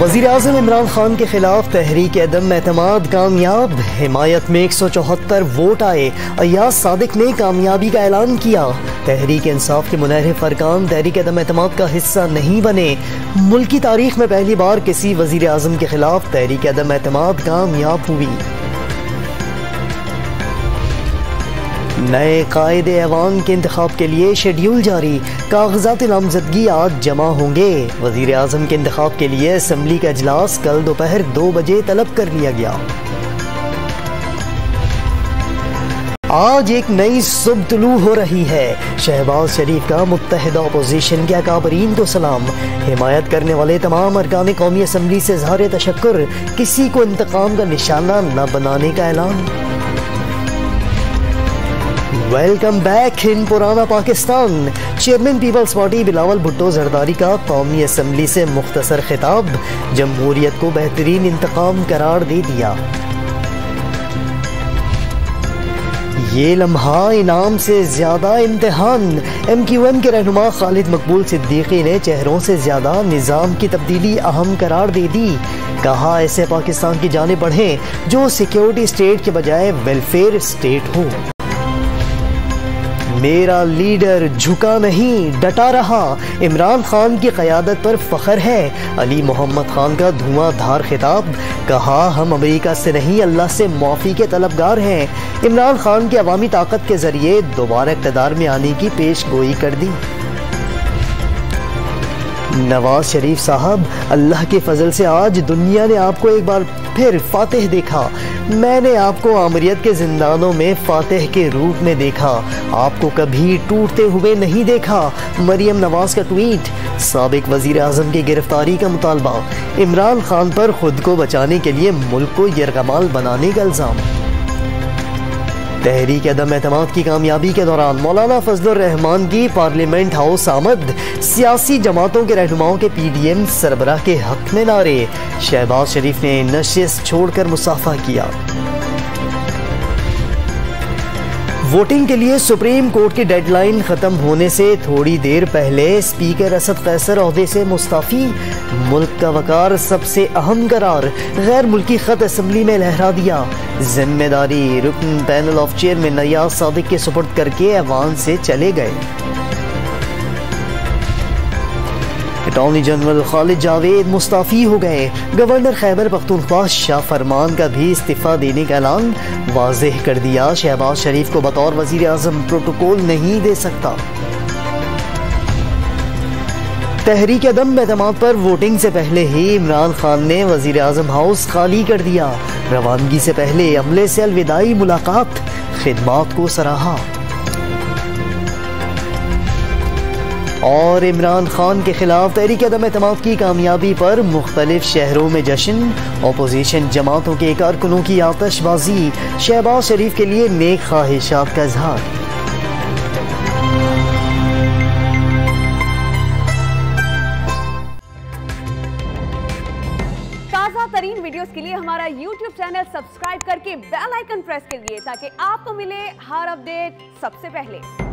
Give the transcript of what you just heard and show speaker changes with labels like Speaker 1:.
Speaker 1: वज़ीर-ए-आज़म इमरान खान के खिलाफ तहरीक अदम एतमाद कामयाब। हिमायत में 174 वोट आए। अय्याज सादिक ने कामयाबी का ऐलान किया। तहरीक इंसाफ के मुनहरिफ अरकान तहरीक अदम एतमाद का हिस्सा नहीं बने। मुल्क की तारीख में पहली बार किसी वज़ीर-ए-आज़म के खिलाफ तहरीक अदम एतमाद कामयाब हुई। नए कायदे ऐवान के इंतखाब के लिए शेड्यूल जारी। कागजात नामजदगी आज जमा होंगे। वज़ीर आज़म के इंतखाब के लिए असम्बली का इजलास कल दोपहर 2 बजे तलब कर लिया गया। आज एक नई सुबह तुलू हो रही है। शहबाज शरीफ का मुत्तहिदा अपोजिशन के अकाबरीन को सलाम। हिमायत करने वाले तमाम अरकान कौमी असम्बली से इज़हार तशक्कुर। किसी को इंतकाम का निशाना न बनाने का ऐलान। वेलकम बैक इन पुराना Pakistan. Chairman Peoples Party Bilawal Bhutto Zardari का कौमी असम्बली से मुख्तसर खिताब। जमहूरियत को बेहतरीन इंतकाम करार दे दिया। ये लम्हा इनाम से ज्यादा इम्तिहान। MQM के रहनुमा खालिद मकबूल सिद्दीकी ने चेहरों से ज्यादा निज़ाम की तब्दीली अहम करार दे दी। कहा ऐसे पाकिस्तान की जाने बढ़ें जो सिक्योरिटी स्टेट के बजाय वेलफेयर स्टेट हो। मेरा लीडर झुका नहीं, डटा रहा। इमरान खान की क़यादत पर फ़ख्र है। अली मोहम्मद खान का धुआंधार खिताब। कहा हम अमेरिका से नहीं अल्लाह से माफ़ी के तलबगार हैं। इमरान खान की अवामी ताकत के ज़रिए दोबारा इक़्तिदार में आने की पेश गोई कर दी। नवाज शरीफ साहब, अल्लाह के फजल से आज दुनिया ने आपको एक बार फिर फातिह देखा। मैंने आपको आमरियत के जिंदानों में फातिह के रूप में देखा। आपको कभी टूटते हुए नहीं देखा। मरियम नवाज का ट्वीट। साबिक वजीर आजम की गिरफ्तारी का मुतालबा। इमरान खान पर खुद को बचाने के लिए मुल्क को यरगमाल बनाने का इल्जाम। तहरीक अदम एतमाद की कामयाबी के दौरान मौलाना फजलुर रहमान की पार्लियामेंट हाउस आमद। सियासी जमातों के रहनुमाओं के PDM सरबराह के हक में नारे। शहबाज शरीफ ने नशिस्त छोड़कर मुसाफा किया। वोटिंग के लिए सुप्रीम कोर्ट की डेडलाइन खत्म होने से थोड़ी देर पहले स्पीकर असद कैसर ओहदे से मुस्ताफी। मुल्क का वकार सबसे अहम करार। गैर मुल्की खत असम्बली में लहरा दिया। जिम्मेदारी रुकन panel of chairman Ayyaz Sadiq के सुपुर्द करके ऐवान से चले गए। अटॉर्नी जनरल खालिद जावेद मुस्ताफी हो गए। गवर्नर खैबर पख्तूनख्वा शाह फरमान का भी इस्तीफा देने का ऐलान वाज़ेह कर दिया। शहबाज शरीफ को बतौर वजीर आज़म प्रोटोकॉल नहीं दे सकता। तहरीक अदम एतमाद पर वोटिंग से पहले ही इमरान खान ने वजीर आज़म हाउस खाली कर दिया। रवानगी से पहले अमले से अलविदाई मुलाकात। खिदमात को सराहा। और इमरान खान के खिलाफ तहरीक अदम एतमाद की कामयाबी पर मुख्तलिफ शहरों में जश्न। अपोजिशन जमातों के कारकुनों की आतशबाजी। शहबाज शरीफ के लिए नेक ख्वाहिशात का इजहार।
Speaker 2: ताज़ा तरीन वीडियोस के लिए हमारा YouTube चैनल सब्सक्राइब करके बेल आइकन प्रेस करिए ताकि आपको मिले हर अपडेट सबसे पहले।